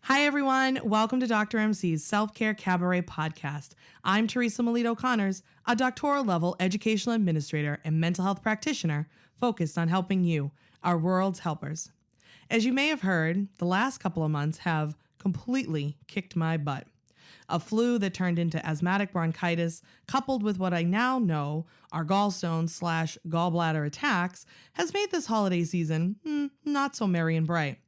Hi, everyone. Welcome to Dr. MC's Self-Care Cabaret podcast. I'm Teresa Melito-Conners, a doctoral-level educational administrator and mental health practitioner focused on helping you, our world's helpers. As you may have heard, the last couple of months have completely kicked my butt. A flu that turned into asthmatic bronchitis, coupled with what I now know are gallstones/gallbladder attacks, has made this holiday season not so merry and bright.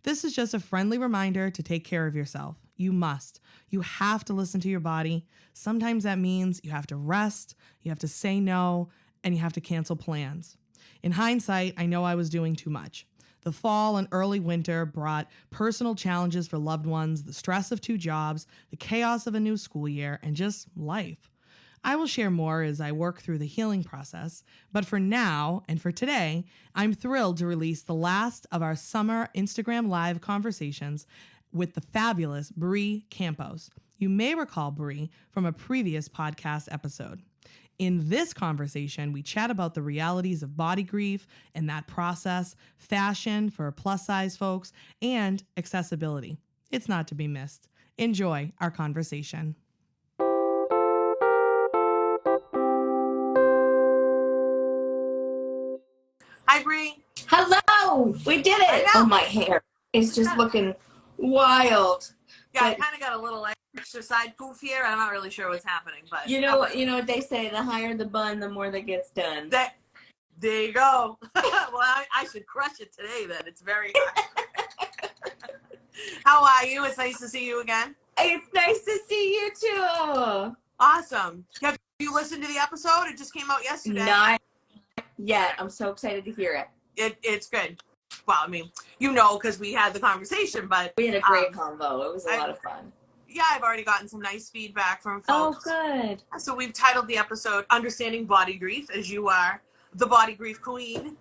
This is just a friendly reminder to take care of yourself. You must. You have to listen to your body. Sometimes that means you have to rest, you have to say no, and you have to cancel plans. In hindsight, I know I was doing too much. The fall and early winter brought personal challenges for loved ones, the stress of 2 jobs, the chaos of a new school year, and just life. I will share more as I work through the healing process, but for now and for today, I'm thrilled to release the last of our summer Instagram Live conversations with the fabulous Bree Campos. You may recall Bree from a previous podcast episode. In this conversation, we chat about the realities of body grief and that process, fashion for plus-size folks, and accessibility. It's not to be missed. Enjoy our conversation. Hi, Bree. Hello! We did it! Oh, my hair is just looking wild. Yeah, I kind of got a little extra side poof here. I'm not really sure what's happening, but you know what they say: the higher the bun, the more that gets done. There you go. Well, I should crush it today. Then it's very high. How are you? It's nice to see you again. It's nice to see you too. Awesome. Have you listened to the episode? It just came out yesterday. Not yet. I'm so excited to hear it. It's good. Well, I mean, because we had the conversation, but we had a great convo. It was a lot of fun. Yeah, I've already gotten some nice feedback from folks. Oh, good. So we've titled the episode "Understanding Body Grief," as you are the body grief queen.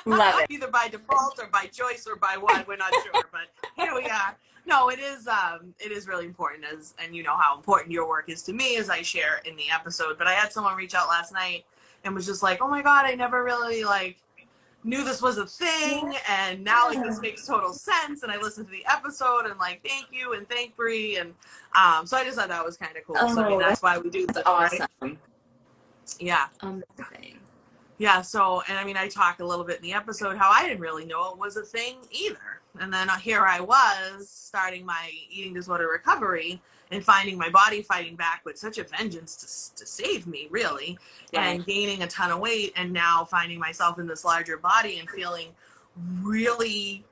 Love it. Either by default or by choice or by what, we're not sure, but here we are. No, it is really important, and you know how important your work is to me, as I share in the episode. But I had someone reach out last night and was just like, "Oh my God, I never really knew this was a thing, and now this makes total sense." And I listened to the episode and thank you and thank Bree, and so I just thought that was kind of cool. Oh, so that's why we do this, awesome. Right? Yeah. Amazing. Yeah. So, and I mean, I talked a little bit in the episode how I didn't really know it was a thing either, and then here I was starting my eating disorder recovery and finding my body fighting back with such a vengeance to save me, really, and gaining a ton of weight, and now finding myself in this larger body and feeling really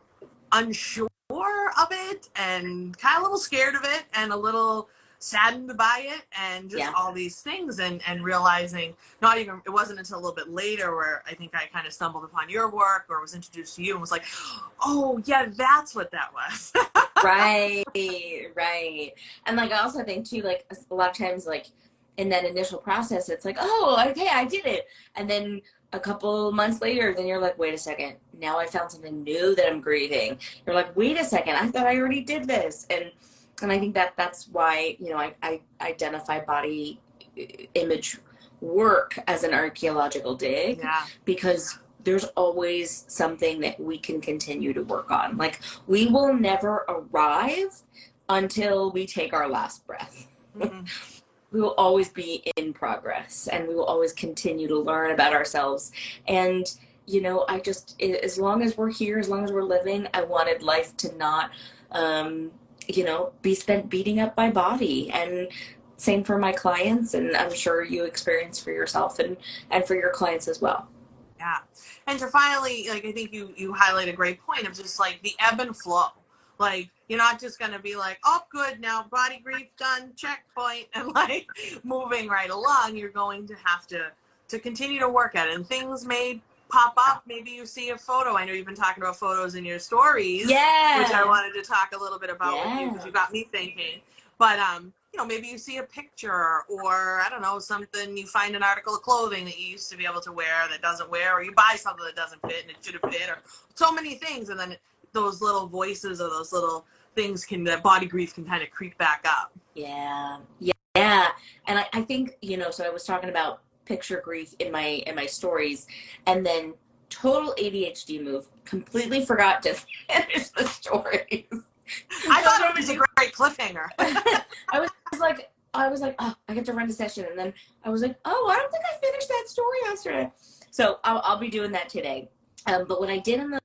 unsure of it and kind of a little scared of it and a little saddened by it and just all these things, and realizing it wasn't until a little bit later where I think I kind of stumbled upon your work or was introduced to you and was like, oh yeah, that's what that was. Right. And I also think too, a lot of times in that initial process, it's oh, okay, I did it. And then a couple months later, then you're like, wait a second, now I found something new that I'm grieving. You're like, wait a second, I thought I already did this. And I think that's why, I identify body image work as an archaeological dig, because there's always something that we can continue to work on. We will never arrive until we take our last breath. Mm-hmm. We will always be in progress, and we will always continue to learn about ourselves. And, as long as we're here, as long as we're living, I wanted life to not, be spent beating up my body. And same for my clients, and I'm sure you experience for yourself and for your clients as well. Yeah. And to finally, I think you highlight a great point of just the ebb and flow. You're not just going to be oh, good, now body grief done, checkpoint, and moving right along. You're going to have to continue to work at it. And things may pop up. Maybe you see a photo. I know you've been talking about photos in your stories, which I wanted to talk a little bit about with you, because you got me thinking. But, maybe you see a picture, or I don't know, something, you find an article of clothing that you used to be able to wear that doesn't wear, or you buy something that doesn't fit and it should have fit, or so many things. And then those little voices or those little things that body grief can kind of creep back up. Yeah. And I think, so I was talking about picture grief in my stories, and then total ADHD move, completely forgot to finish the stories. I thought it was a great cliffhanger. I was like, oh, I get to run a session. And then I was like, oh, I don't think I finished that story yesterday. So I'll be doing that today. But what I did in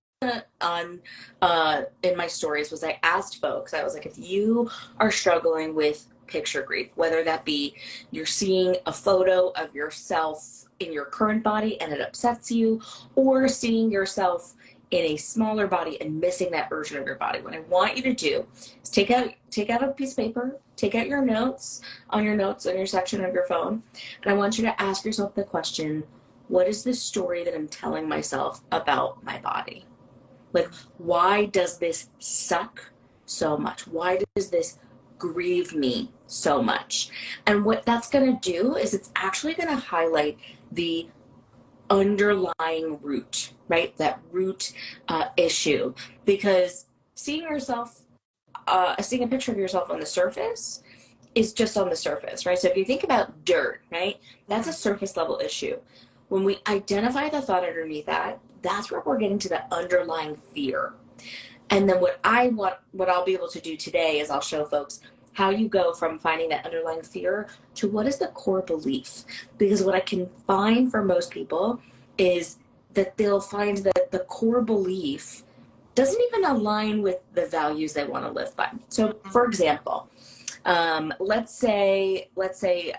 my stories was I asked folks, I was like, if you are struggling with picture grief, whether that be you're seeing a photo of yourself in your current body and it upsets you, or seeing yourself in a smaller body and missing that version of your body, what I want you to do is take out a piece of paper, take out your notes on your section of your phone, and I want you to ask yourself the question, what is the story that I'm telling myself about my body? Like, why does this suck so much? Why does this grieve me so much? And what that's going to do is it's actually going to highlight the underlying root, right? That root issue. Because seeing a picture of yourself on the surface is just on the surface, right? So if you think about dirt, right? That's a surface level issue. When we identify the thought underneath that, that's where we're getting to the underlying fear. And then what I'll be able to do today is I'll show folks how you go from finding that underlying fear to what is the core belief. Because what I can find for most people is that they'll find that the core belief doesn't even align with the values they want to live by. So for example, let's say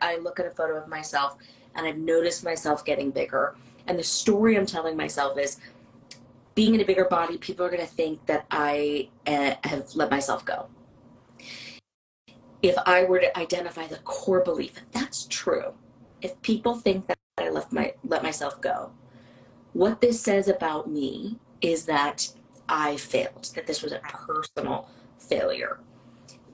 I look at a photo of myself and I've noticed myself getting bigger. And the story I'm telling myself is, being in a bigger body, people are going to think that I have let myself go. If I were to identify the core belief, if that's true, if people think that I let myself go, what this says about me is that I failed, that this was a personal failure.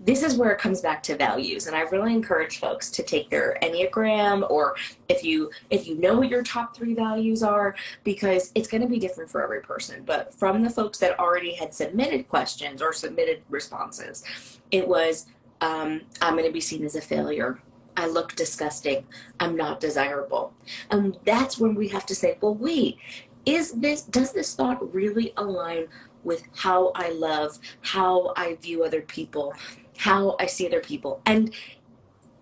This is where it comes back to values. And I really encourage folks to take their Enneagram, or if you know what your top 3 values are, because it's going to be different for every person. But from the folks that already had submitted questions or submitted responses, it was, I'm going to be seen as a failure. I look disgusting. I'm not desirable. And that's when we have to say, well, wait, does this thought really align with how I love, how I view other people, how I see other people? And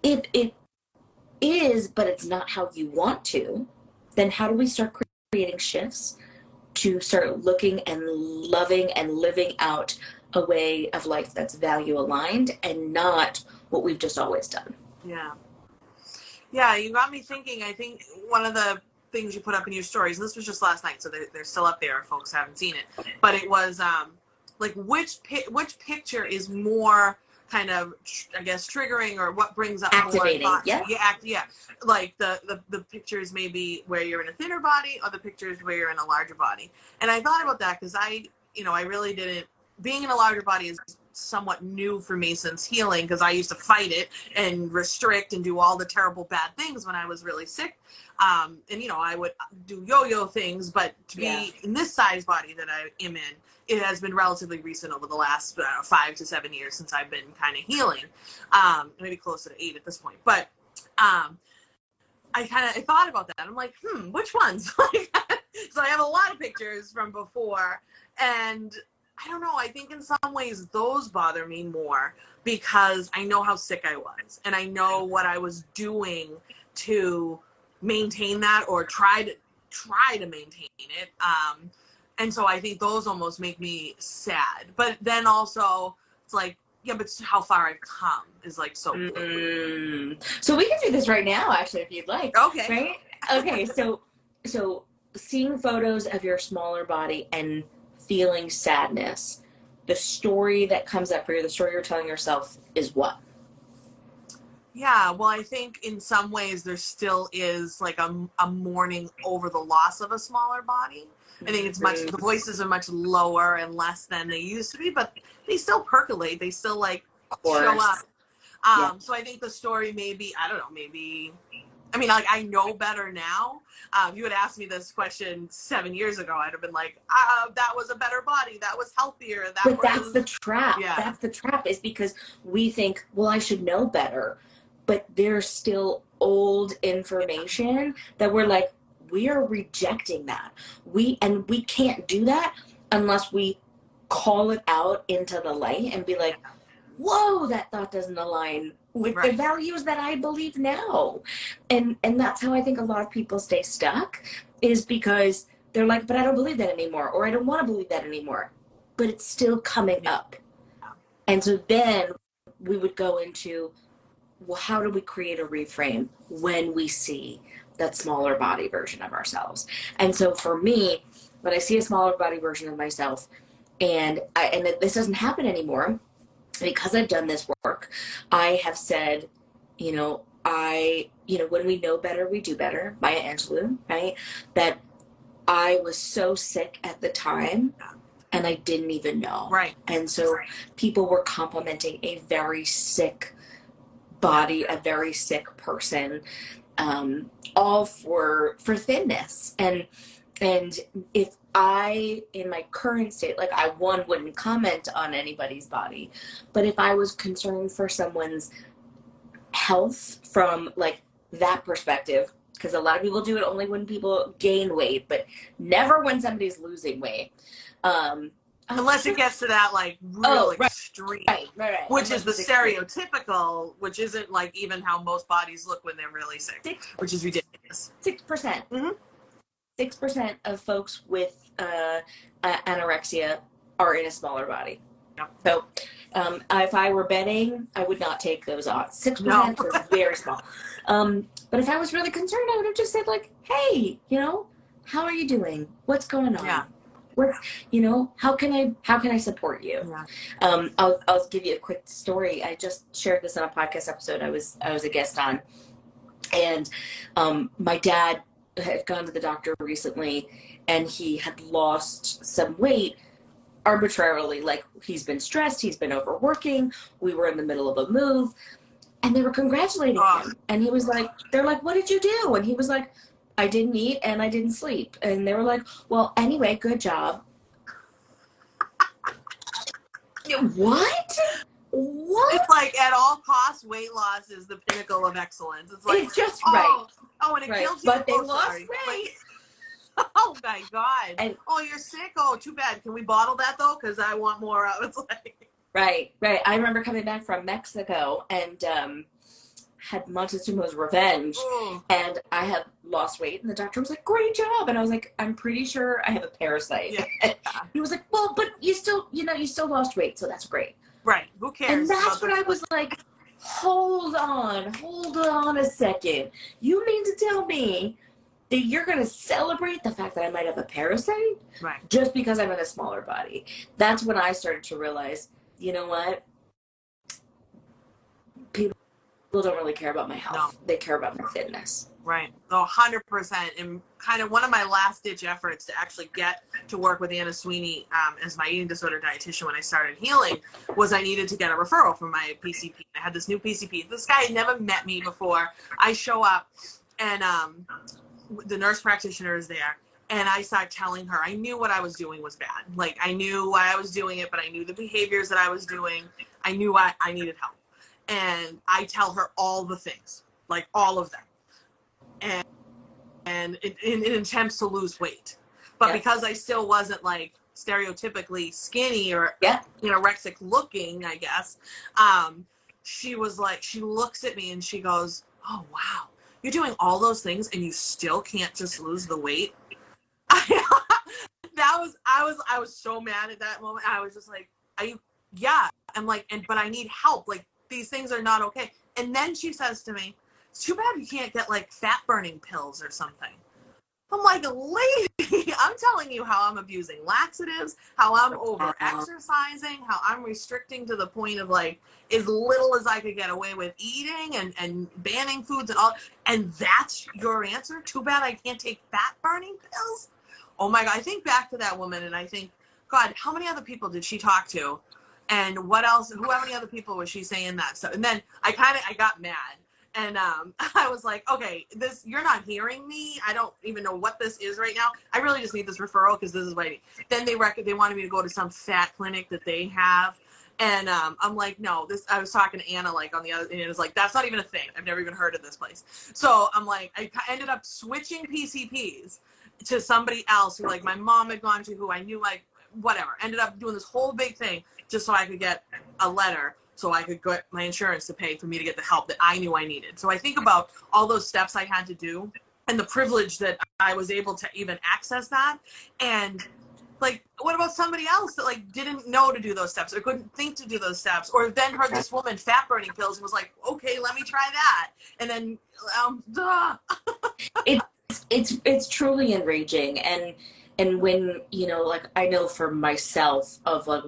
if it is, but it's not how you want to, then how do we start creating shifts to start looking and loving and living out a way of life that's value aligned and not what we've just always done? Yeah, you got me thinking. I think one of the things you put up in your stories, and this was just last night, so they're still up there if folks haven't seen it, but it was like which picture is more kind of, I guess, triggering, or what brings up activating more yeah like the pictures maybe where you're in a thinner body, or the pictures where you're in a larger body. And I thought about that because I really didn't, being in a larger body is somewhat new for me since healing, because I used to fight it and restrict and do all the terrible bad things when I was really sick. And I would do yo-yo things, but to be in this size body that I am in, it has been relatively recent over the last 5 to 7 years since I've been kind of healing, maybe closer to 8 at this point. But I thought about that. I'm like, which ones? So I have a lot of pictures from before, and I don't know, I think in some ways those bother me more because I know how sick I was, and I know what I was doing to maintain that, or try to maintain it. And so I think those almost make me sad. But then also it's like, yeah, but how far I've come is like so cool. So we can do this right now, actually, if you'd like. Okay. Right? Okay, so seeing photos of your smaller body and feeling sadness, the story that comes up for you, the story you're telling yourself is what? Yeah, well, I think in some ways there still is like a mourning over the loss of a smaller body. I think the voices are much lower and less than they used to be, but they still percolate. They still show up. So I think the story maybe, I don't know, I know better now. If you had asked me this question 7 years ago, I'd have been like, that was a better body. That was healthier. That's the trap. Yeah. That's the trap, is because we think, well, I should know better. But there's still old information that we're like, we are rejecting that. We can't do that unless we call it out into the light and be like, whoa, that thought doesn't align with the values that I believe now. And that's how I think a lot of people stay stuck, is because they're like, but I don't believe that anymore, or I don't want to believe that anymore, but it's still coming up. And so then we would go into, well, how do we create a reframe when we see that smaller body version of ourselves? And so for me, when I see a smaller body version of myself, and this doesn't happen anymore, because I've done this work, I have said, when we know better, we do better, Maya Angelou, right? That I was so sick at the time and I didn't even know. Right. And so people were complimenting a very sick body, a very sick person, all for thinness. And if I, in my current state, like I wouldn't comment on anybody's body, but if I was concerned for someone's health from like that perspective, because a lot of people do it only when people gain weight, but never when somebody's losing weight. Unless it gets to that like real extreme, right. Which is the stereotypical, which isn't like even how most bodies look when they're really sick, which is ridiculous. 6%. Mm-hmm. 6% of folks with anorexia are in a smaller body. Yep. So if I were betting, I would not take those odds. 6% is very small. But if I was really concerned, I would have just said like, hey, how are you doing? What's going on? Yeah. How can I support you? Yeah. I'll give you a quick story. I just shared this on a podcast episode I was a guest on. And my dad had gone to the doctor recently, and he had lost some weight arbitrarily. Like, he's been stressed, he's been overworking, we were in the middle of a move, and they were congratulating him. And he was like, they're like, what did you do? And he was like, I didn't eat and I didn't sleep. And they were like, well, anyway, good job. What? It's like at all costs, weight loss is the pinnacle of excellence. It's like, it's just and it kills you. But they lost weight. Oh my God. And, you're sick? Oh, too bad. Can we bottle that though? Because I want more. It's like. Right. I remember coming back from Mexico and had Montezuma's Revenge. Ooh. And I had lost weight, and the doctor was like, great job. And I was like, I'm pretty sure I have a parasite. Yeah. He was like, well, but you still lost weight, so that's great. Right. Who cares? And that's when I was like, hold on a second. You mean to tell me that you're going to celebrate the fact that I might have a parasite? Right. Just because I'm in a smaller body. That's when I started to realize, you know what? People don't really care about my health. No. They care about my fitness. Right. 100%. And kind of one of my last ditch efforts to actually get to work with Anna Sweeney as my eating disorder dietitian when I started healing was I needed to get a referral from my PCP. I had this new PCP. This guy had never met me before. I show up and the nurse practitioner is there. And I start telling her, I knew what I was doing was bad. Like, I knew why I was doing it, but I knew the behaviors that I was doing. I knew I needed help. And I tell her all the things, like all of them. And in attempts to lose weight. But because I still wasn't like stereotypically skinny or anorexic looking, I guess, she was like, she looks at me and she goes, oh, wow, you're doing all those things and you still can't just lose the weight? I was so mad at that moment. I was just like, I'm like, but I need help. Like, these things are not okay. And then she says to me, it's too bad you can't get like fat burning pills or something. I'm like, lady, I'm telling you how I'm abusing laxatives, how I'm over exercising, how I'm restricting to the point of like as little as I could get away with eating and banning foods and all. And that's your answer? Too bad I can't take fat burning pills? Oh my God. I think back to that woman and I think, God, how many other people did she talk to? And what else? How many other people was she saying that stuff? And then I got mad. And I was like, okay, you're not hearing me. I don't even know what this is right now. I really just need this referral because this is what I need. Then they wanted me to go to some fat clinic that they have. And I'm like, no, I was talking to Anna like on the other, and it was like, that's not even a thing. I've never even heard of this place. So I'm like, I ended up switching PCPs to somebody else who like my mom had gone to, who I knew whatever. Ended up doing this whole big thing just so I could get a letter so I could get my insurance to pay for me to get the help that I knew I needed. So I think about all those steps I had to do and the privilege that I was able to even access that. And like, what about somebody else that like didn't know to do those steps or couldn't think to do those steps, or then heard this woman fat burning pills and was like, okay, let me try that. And then, It's truly enraging. And when, you know, like I know for myself of like,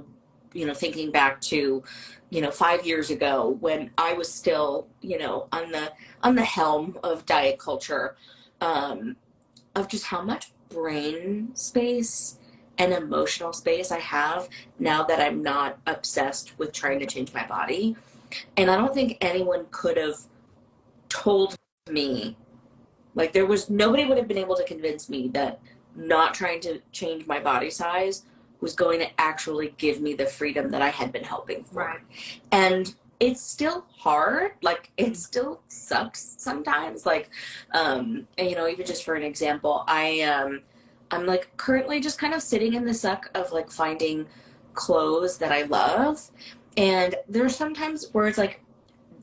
you know, thinking back to, you know, 5 years ago when I was still, you know, on the helm of diet culture, of just how much brain space and emotional space I have now that I'm not obsessed with trying to change my body. And I don't think anyone could have told me, like there was nobody would have been able to convince me that not trying to change my body size was going to actually give me the freedom that I had been hoping for. Right. And it's still hard. Like it still sucks sometimes. Like, you know, even just for an example, I'm like currently just kind of sitting in the suck of like finding clothes that I love. And there's sometimes where it's like,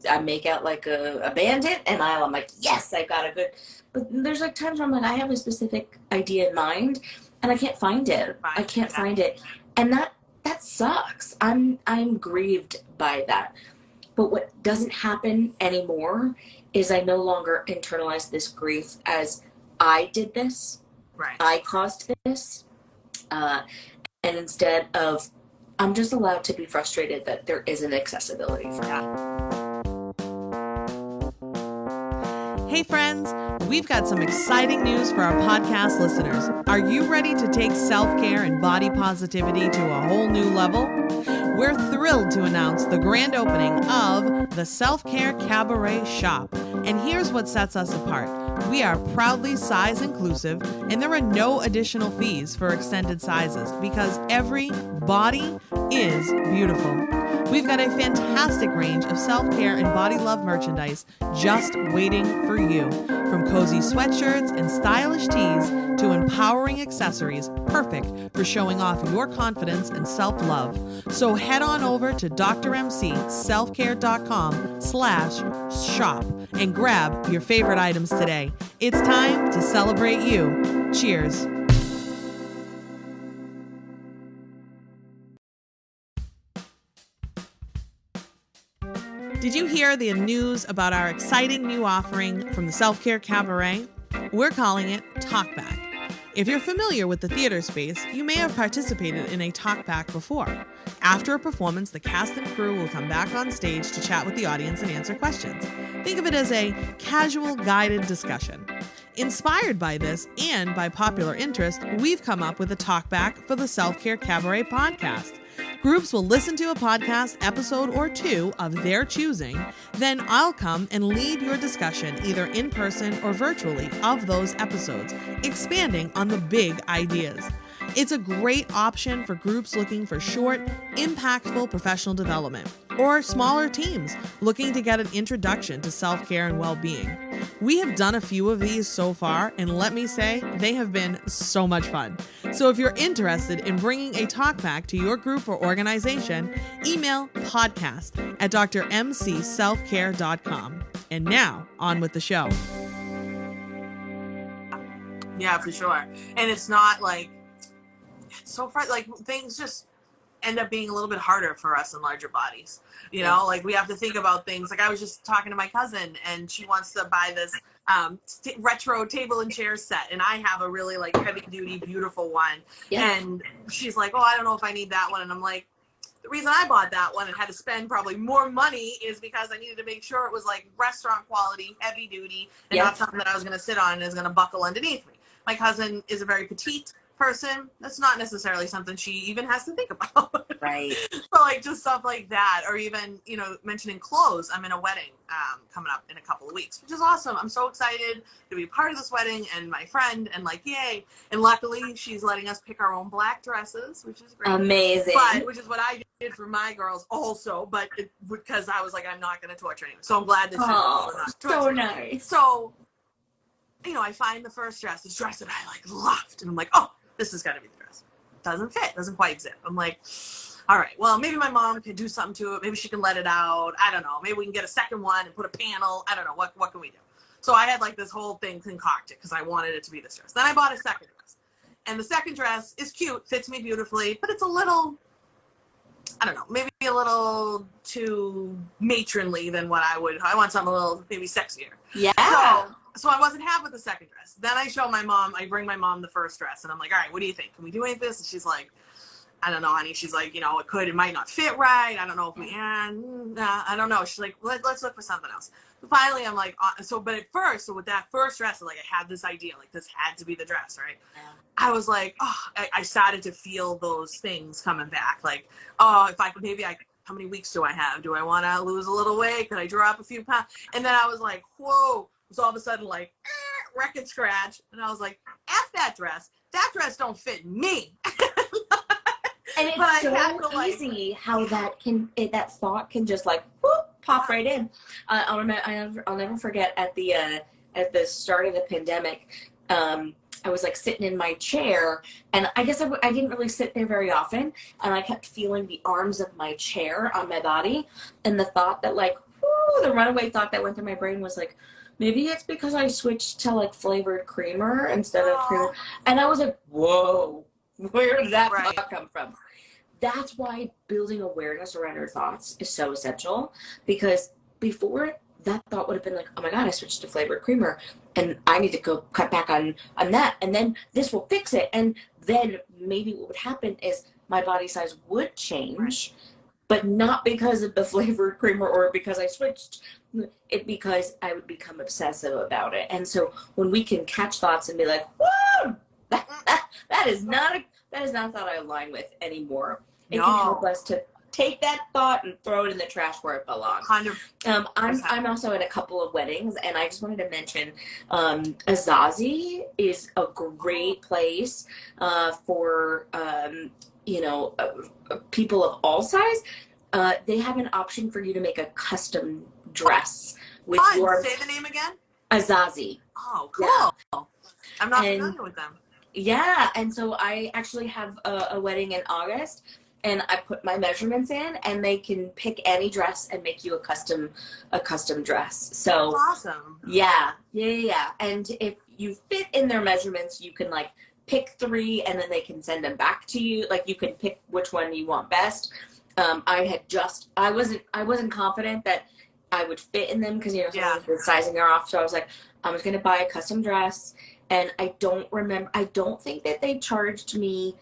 I make out like a bandit and I'm like, yes, I got a good, but there's like times where I'm like, I have a specific idea in mind and I can't find it. I can't find it. And that sucks. I'm grieved by that. But what doesn't happen anymore is I no longer internalize this grief as I did this. Right. I caused this. And instead of, I'm just allowed to be frustrated that there isn't accessibility for that. Hey friends, we've got some exciting news for our podcast listeners. Are you ready to take self-care and body positivity to a whole new level? We're thrilled to announce the grand opening of the Self-Care Cabaret Shop. And here's what sets us apart. We are proudly size inclusive, and there are no additional fees for extended sizes because every body is beautiful. We've got a fantastic range of self-care and body love merchandise just waiting for you. From cozy sweatshirts and stylish tees to empowering accessories, perfect for showing off your confidence and self-love. So head on over to drmcselfcare.com/shop and grab your favorite items today. It's time to celebrate you. Cheers. Did you hear the news about our exciting new offering from the Self-Care Cabaret? We're calling it Talkback. If you're familiar with the theater space, you may have participated in a talkback before. After a performance, the cast and crew will come back on stage to chat with the audience and answer questions. Think of it as a casual guided discussion. Inspired by this and by popular interest, we've come up with a talkback for the Self-Care Cabaret podcast. Groups will listen to a podcast episode or two of their choosing, then I'll come and lead your discussion either in person or virtually of those episodes, expanding on the big ideas. It's a great option for groups looking for short, impactful professional development, or smaller teams looking to get an introduction to self-care and well-being. We have done a few of these so far, and let me say, they have been so much fun. So if you're interested in bringing a talkback to your group or organization, email podcast@drmcselfcare.com. And now, on with the show. Yeah, for sure. And it's not like, it's so far, like things just end up being a little bit harder for us in larger bodies. You know, like we have to think about things. Like I was just talking to my cousin and she wants to buy this retro table and chair set. And I have a really like heavy duty, beautiful one. Yeah. And she's like, oh, I don't know if I need that one. And I'm like, the reason I bought that one and had to spend probably more money is because I needed to make sure it was like restaurant quality, heavy duty, and not something that I was going to sit on and is going to buckle underneath me. My cousin is a very petite person. That's not necessarily something she even has to think about. Right. So like just stuff like that, or even, you know, mentioning clothes. I'm in a wedding coming up in a couple of weeks, which is awesome. I'm so excited to be part of this wedding and my friend and like, yay. And luckily she's letting us pick our own black dresses, which is great. Amazing. But, which is what I did for my girls also, but because I was like, I'm not going to torture anyone. So I'm glad that she's not so nice. So, you know, I find the first dress, this dress that I like loved, and I'm like, oh, this is got to be the dress. doesn't fit, doesn't quite zip. I'm like, all right, well, maybe my mom can do something to it. Maybe she can let it out. I don't know. Maybe we can get a second one and put a panel. I don't know. What can we do? So I had like this whole thing concocted because I wanted it to be this dress. Then I bought a second dress. And the second dress is cute, fits me beautifully, but it's a little, I don't know, maybe a little too matronly than what I want something a little maybe sexier. Yeah. So I wasn't happy with the second dress. Then I bring my mom the first dress and I'm like, all right, what do you think? Can we do any of this? And she's like, I don't know, honey. She's like, it might not fit right. I don't know if I don't know. She's like, let's look for something else. So finally, I'm like, but at first, with that first dress, like I had this idea, like this had to be the dress, right? Yeah. I was like, I started to feel those things coming back. Like, if I could, how many weeks do I have? Do I want to lose a little weight? Could I drop a few pounds? And then I was like, whoa. So all of a sudden, like, record scratch. And I was like, F that dress. That dress don't fit me. And it's so easy how that thought can just like whoop, pop right in. I'll never forget at the start of the pandemic, I was like sitting in my chair, and I guess I didn't really sit there very often, and I kept feeling the arms of my chair on my body, and the thought that like, the runaway thought that went through my brain was like, maybe it's because I switched to like flavored creamer instead of creamer, and I was like, whoa. Where did that thought come from? That's why building awareness around your thoughts is so essential, because before that thought would have been like, oh my God, I switched to flavored creamer and I need to go cut back on that. And then this will fix it. And then maybe what would happen is my body size would change, but not because of the flavored creamer or because I switched. It because I would become obsessive about it. And so when we can catch thoughts and be like, whoa, that is not a thought I align with anymore. It can help us to take that thought and throw it in the trash where it belongs. 100%. I'm also in a couple of weddings, and I just wanted to mention Azazi is a great place for people of all size. They have an option for you to make a custom dress with your. Say the name again. Azazi. Oh, cool. Yeah. I'm not familiar with them. Yeah, and so I actually have a wedding in August, and I put my measurements in, and they can pick any dress and make you a custom dress. So that's awesome. Yeah. And if you fit in their measurements, you can like pick 3, and then they can send them back to you. Like you can pick which one you want best. I wasn't confident that I would fit in them because the sizing are off. So I was like, I'm just gonna buy a custom dress. And I don't think that they charged me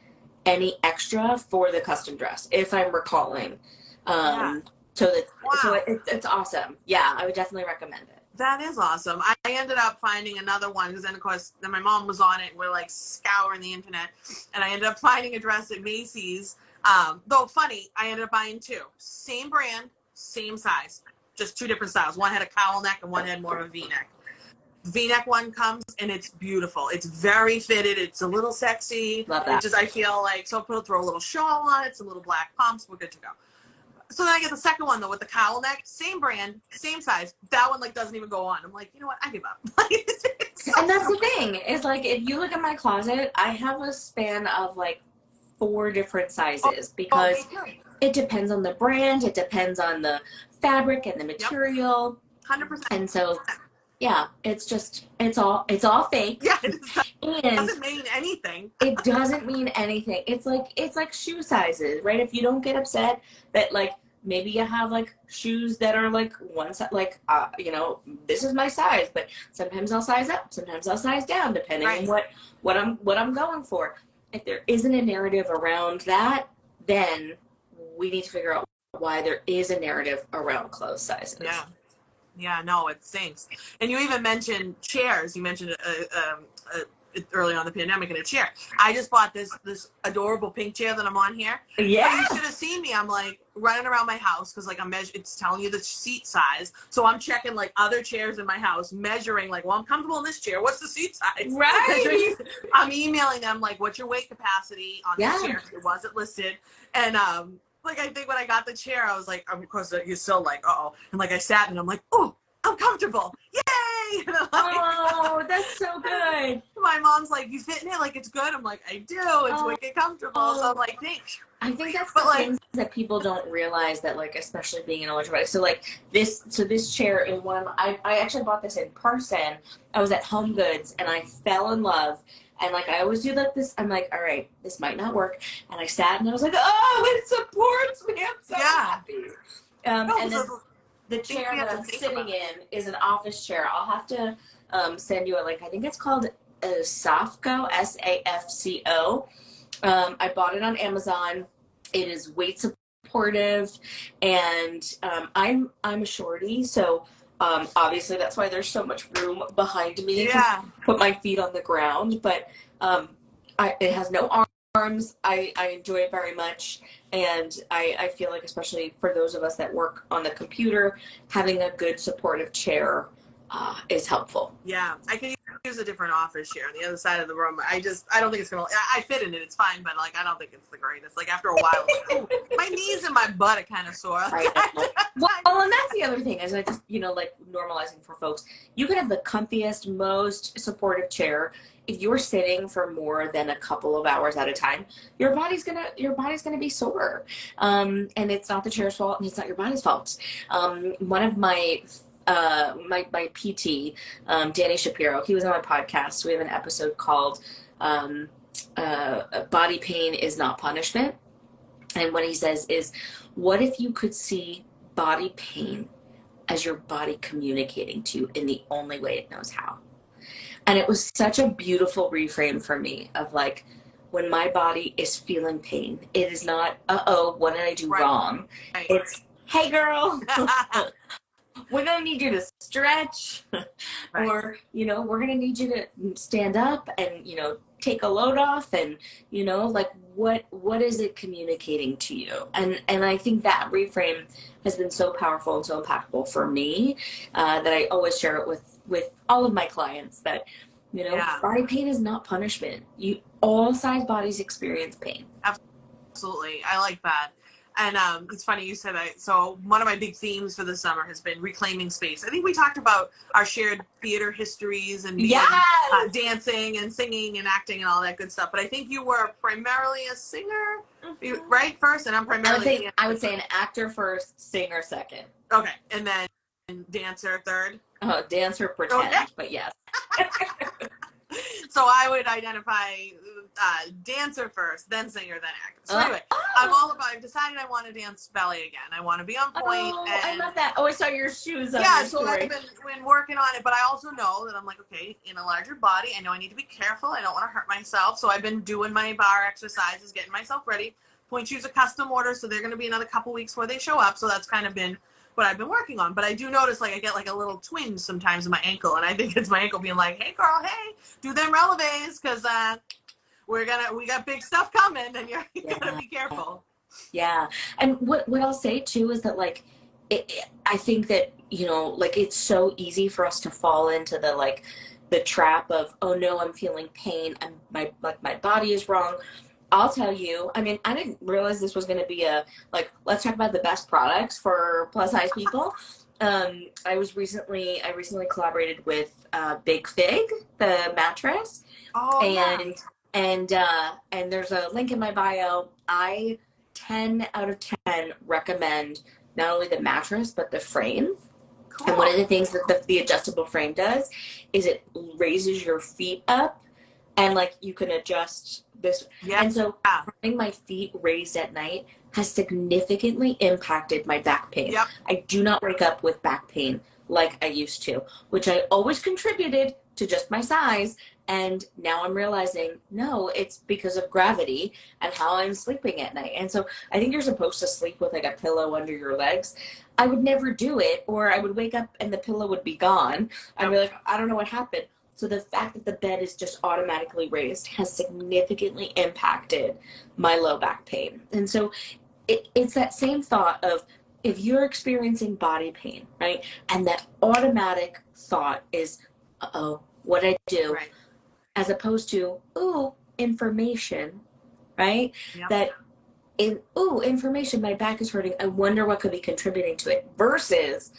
any extra for the custom dress, if I'm recalling. So it's awesome. Yeah, I would definitely recommend it. That is awesome. I ended up finding another one because then, of course, my mom was on it. And we're like scouring the internet. And I ended up finding a dress at Macy's. Though funny, I ended up buying 2. Same brand, same size, just 2 different styles. One had a cowl neck and one had more of a V-neck. V-neck one comes and it's beautiful. It's very fitted. It's a little sexy. Love that. I feel like, so I'll throw a little shawl on it, some little black pumps. We're good to go. So then I get the second one though with the cowl neck, same brand, same size. That one like doesn't even go on. I'm like, you know what? I give up. And that's the thing. Is like if you look at my closet, I have a span of like 4 different sizes because it depends on the brand, it depends on the fabric and the material. 100%. And so yeah, it's all fake. Yeah, it doesn't mean anything. It doesn't mean anything. It's like shoe sizes, right? If you don't get upset that like maybe you have like shoes that are like one size, like this is my size, but sometimes I'll size up, sometimes I'll size down, depending on what I'm going for. If there isn't a narrative around that, then we need to figure out why there is a narrative around clothes sizes. Yeah, no, it stinks. And you even mentioned chairs. You mentioned early on the pandemic in a chair. I just bought this adorable pink chair that I'm on here. Yeah. You should have seen me. I'm like running around my house because like it's telling you the seat size. So I'm checking like other chairs in my house, measuring like, well, I'm comfortable in this chair. What's the seat size? Right. I'm emailing them like, what's your weight capacity on this chair? It wasn't listed. And like, I think when I got the chair, I was like, of course, you're still like, uh-oh. And like, I sat and I'm like, oh, I'm comfortable. Yay! okay? And I'm like, Oh, that's so good. my mom's like, you fit in it like it's good. I'm like, I do. It's wicked comfortable. So I'm like, thanks. I think that's But the like, things that people don't realize that, like, especially being an ultra body. So like this chair in one of I actually bought this in person. I was at Home Goods and I fell in love. And like I always do like this, I'm like, all right, this might not work. And I sat and I was like, oh, it supports me. I'm so happy. And then the chair that I'm sitting in is an office chair. I'll have to send you a link. I think it's called Safco, SAFCO. I bought it on Amazon. It is weight supportive, and I'm a shorty, so obviously that's why there's so much room behind me to put my feet on the ground. But it has no arms. I enjoy it very much, and I feel like, especially for those of us that work on the computer, having a good supportive chair is helpful. Yeah, I can use a different office chair on the other side of the room. I don't think it's gonna. I fit in it. It's fine, but like I don't think it's the greatest. Like after a while, like, my knees and my butt are kind of sore. Right. Well, and that's the other thing, is I just, like normalizing for folks. You can have the comfiest, most supportive chair. If you're sitting for more than a couple of hours at a time, your body's gonna be sore. And it's not the chair's fault, and it's not your body's fault. One of my my PT, Danny Shapiro, he was on my podcast. We have an episode called Body Pain is Not Punishment. And what he says is, what if you could see body pain as your body communicating to you in the only way it knows how? And it was such a beautiful reframe for me of like, when my body is feeling pain, it is not, what did I do wrong? Right. It's, hey girl, we're going to need you to stretch, or, we're going to need you to stand up and, take a load off, and, like what is it communicating to you? And I think that reframe has been so powerful and so impactful for me, that I always share it with all of my clients, that, body pain is not punishment. All size bodies experience pain. Absolutely. I like that. And it's funny you said that. So one of my big themes for the summer has been reclaiming space. I think we talked about our shared theater histories and dancing and singing and acting and all that good stuff. But I think you were primarily a singer, right? First, and I'm primarily. I would say an actor first, singer second. Okay, and then dancer third. Oh, dancer pretend, but yes. So I would identify dancer first, then singer, then actor. So anyway, I've decided I want to dance ballet again. I want to be on point. Oh, I love that. Oh, I saw your shoes on. Yeah, so I've been working on it, but I also know that I'm like, okay, in a larger body, I know I need to be careful. I don't want to hurt myself. So I've been doing my bar exercises, getting myself ready. Point shoes are custom orders, so they're going to be another couple weeks before they show up. So that's kind of been what I've been working on. But I do notice, like, I get like a little twinge sometimes in my ankle, and I think it's my ankle being like, hey girl, hey, do them releves, because we got big stuff coming, and you gotta be careful. Yeah. And what I'll say too is that, like, I think that, like, it's so easy for us to fall into the trap of, oh no, I'm feeling pain, and my body is wrong. I'll tell you, I mean, I didn't realize this was going to be let's talk about the best products for plus size people. I recently collaborated with Big Fig, the mattress. Oh, and there's a link in my bio. I 10 out of 10 recommend not only the mattress, but the frame. Cool. And one of the things that the adjustable frame does is it raises your feet up, and like you can adjust this. Yeah. And so having my feet raised at night has significantly impacted my back pain. Yep. I do not wake up with back pain like I used to, which I always contributed to just my size. And now I'm realizing, no, it's because of gravity and how I'm sleeping at night. And so I think you're supposed to sleep with like a pillow under your legs. I would never do it, or I would wake up and the pillow would be gone. I'd be like, I don't know what happened. So the fact that the bed is just automatically raised has significantly impacted my low back pain. And so it's that same thought of, if you're experiencing body pain, right? And that automatic thought is, uh-oh, what did I do? Right. As opposed to, ooh, information, right? Yep. Information, my back is hurting. I wonder what could be contributing to it. Versus,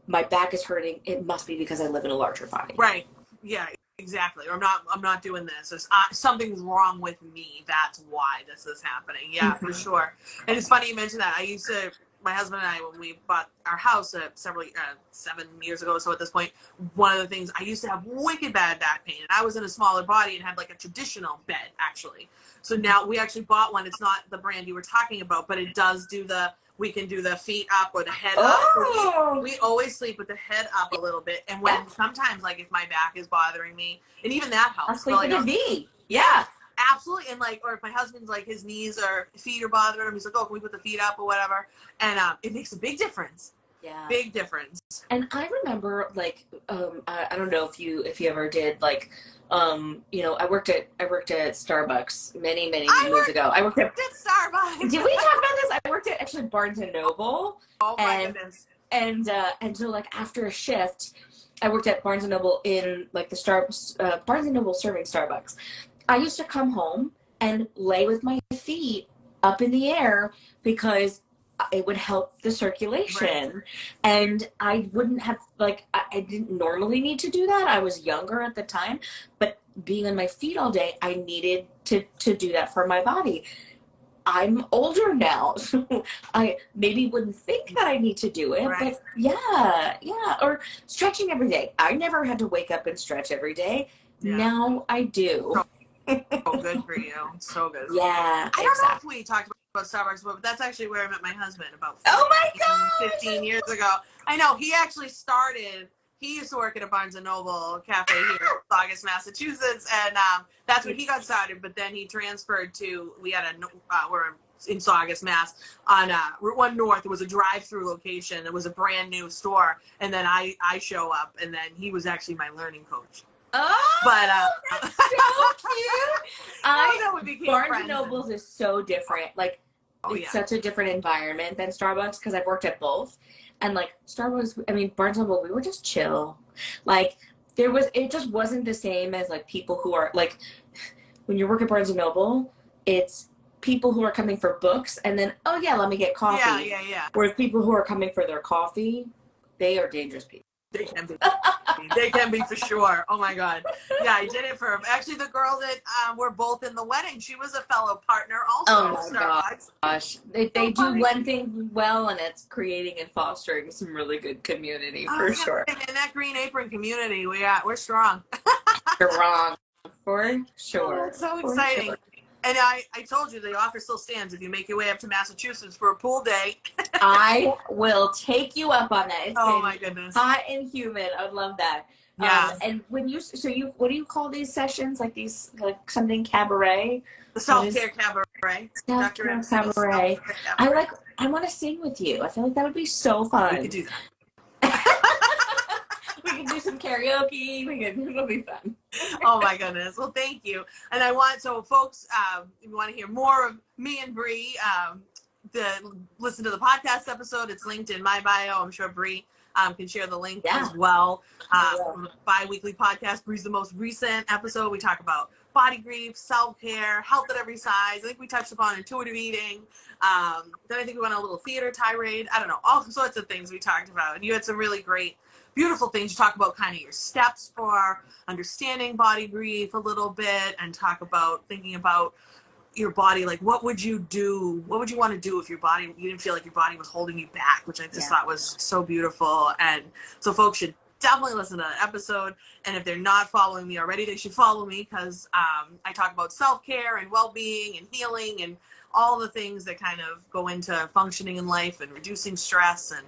my back is hurting. It must be because I live in a larger body. Right. Yeah, exactly. Or I'm not doing this. There's something's wrong with me. That's why this is happening. Yeah, for sure. And it's funny you mentioned that. My husband and I, when we bought our house 7 years ago, so at this point, one of the things, I used to have wicked bad back pain, and I was in a smaller body and had like a traditional bed, actually. So now we actually bought one. It's not the brand you were talking about, but it does do we can do the feet up or the head up. We always sleep with the head up a little bit. And when sometimes, like, if my back is bothering me, and even that helps. I'll sleep with a V. Yeah. Absolutely. And like, or if my husband's like, his knees or feet are bothering him, he's like, oh, can we put the feet up or whatever? And it makes a big difference. Yeah. Big difference. And I remember, like, I don't know if you ever did, like, you know, I worked at Starbucks many years ago. I worked at Starbucks. Did we talk about this? I worked at actually Barnes and Noble. Oh my goodness. And so, like, after a shift, I worked at Barnes and Noble in like the Barnes and Noble serving Starbucks. I used to come home and lay with my feet up in the air because it would help the circulation. Right. And I wouldn't have, like, I didn't normally need to do that. I was younger at the time, but being on my feet all day, I needed to do that for my body. I'm older now, so I maybe wouldn't think that I need to do it, right. But yeah. Or stretching every day. I never had to wake up and stretch every day. Yeah. Now I do. Oh, good for you. So good. Yeah. I don't know if we talked about Starbucks, but that's actually where I met my husband about 15 years ago. I know. He actually he used to work at a Barnes & Noble cafe here in Saugus, Massachusetts, and that's where he got started, but then he transferred we're in Saugus, Mass, on Route 1 North. It was a drive-through location. It was a brand new store, and then I show up, and then he was actually my learning coach. Oh, but that's so cute. Barnes & Nobles is so different. Like, it's such a different environment than Starbucks because I've worked at both. And like Starbucks, I mean, Barnes & Noble, we were just chill. Like, it just wasn't the same as like people who are like, when you work at Barnes & Noble, it's people who are coming for books and then, oh yeah, let me get coffee. Yeah. Whereas people who are coming for their coffee, they are dangerous people. They can be. They can be for sure. Oh my God. Yeah, I did it for actually the girl that were both in the wedding. She was a fellow partner also. Oh my gosh. They do one thing well, and it's creating and fostering some really good community for sure. In that green apron community, we're strong. You're wrong. For sure. Oh, it's so exciting. Sure. And I told you the offer still stands if you make your way up to Massachusetts for a pool day. I will take you up on that. It's my goodness. Hot and humid. I would love that. Yeah. And when what do you call these sessions? Like these, like something cabaret? The self-care cabaret. Self-care cabaret. I want to sing with you. I feel like that would be so fun. We could do that. We can do some karaoke. It'll be fun. Oh my goodness. Well, thank you. And folks, if you want to hear more of me and Bree, listen to the podcast episode. It's linked in my bio. I'm sure Bree can share the link as well. Bi-weekly podcast. Bree's the most recent episode. We talk about body grief, self-care, health at every size. I think we touched upon intuitive eating. Then I think we went on a little theater tirade. I don't know. All sorts of things we talked about. And you had some really great, beautiful things. You talk about kind of your steps for understanding body grief a little bit, and talk about thinking about your body. Like, what would you do? What would you want to do if you didn't feel like your body was holding you back, which I just thought was so beautiful. And so folks should definitely listen to that episode. And if they're not following me already, they should follow me because I talk about self-care and well-being and healing and all the things that kind of go into functioning in life and reducing stress and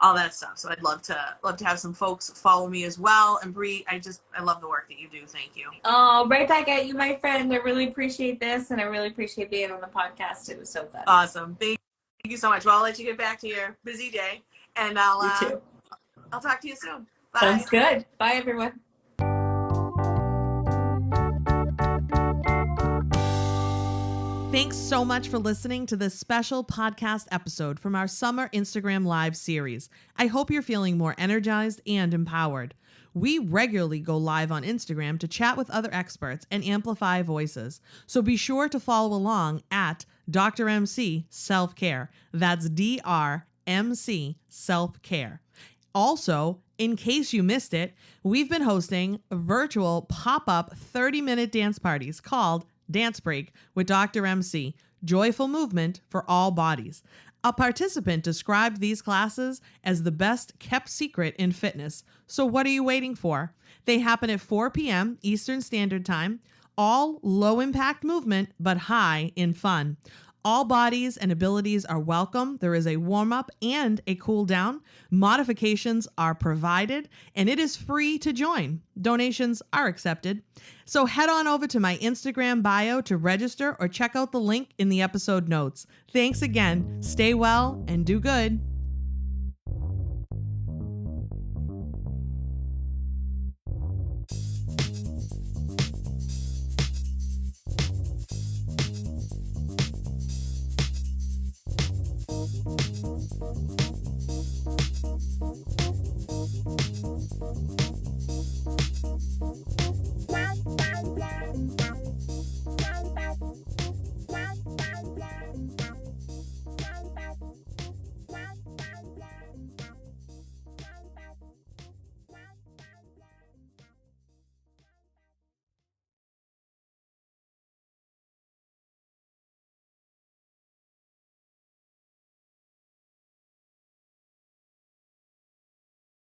all that stuff. So I'd love to have some folks follow me as well. And Bree, I love the work that you do. Thank you. Oh, right back at you, my friend. I really appreciate this, and I really appreciate being on the podcast. It was so fun. Awesome. Thank you so much. Well, I'll let you get back to your busy day, and I'll talk to you soon. Bye. Sounds good. Bye, everyone. Thanks so much for listening to this special podcast episode from our summer Instagram Live series. I hope you're feeling more energized and empowered. We regularly go live on Instagram to chat with other experts and amplify voices. So be sure to follow along at Dr. MC Self-Care. That's DRMC Self-Care. Also, in case you missed it, we've been hosting virtual pop-up 30-minute dance parties called Dance Break with Dr. MC, Joyful Movement for All Bodies. A participant described these classes as the best kept secret in fitness. So what are you waiting for? They happen at 4 p.m. Eastern Standard Time. All low impact movement, but high in fun. All bodies and abilities are welcome. There is a warm up and a cool down. Modifications are provided, and it is free to join. Donations are accepted. So head on over to my Instagram bio to register or check out the link in the episode notes. Thanks again. Stay well and do good.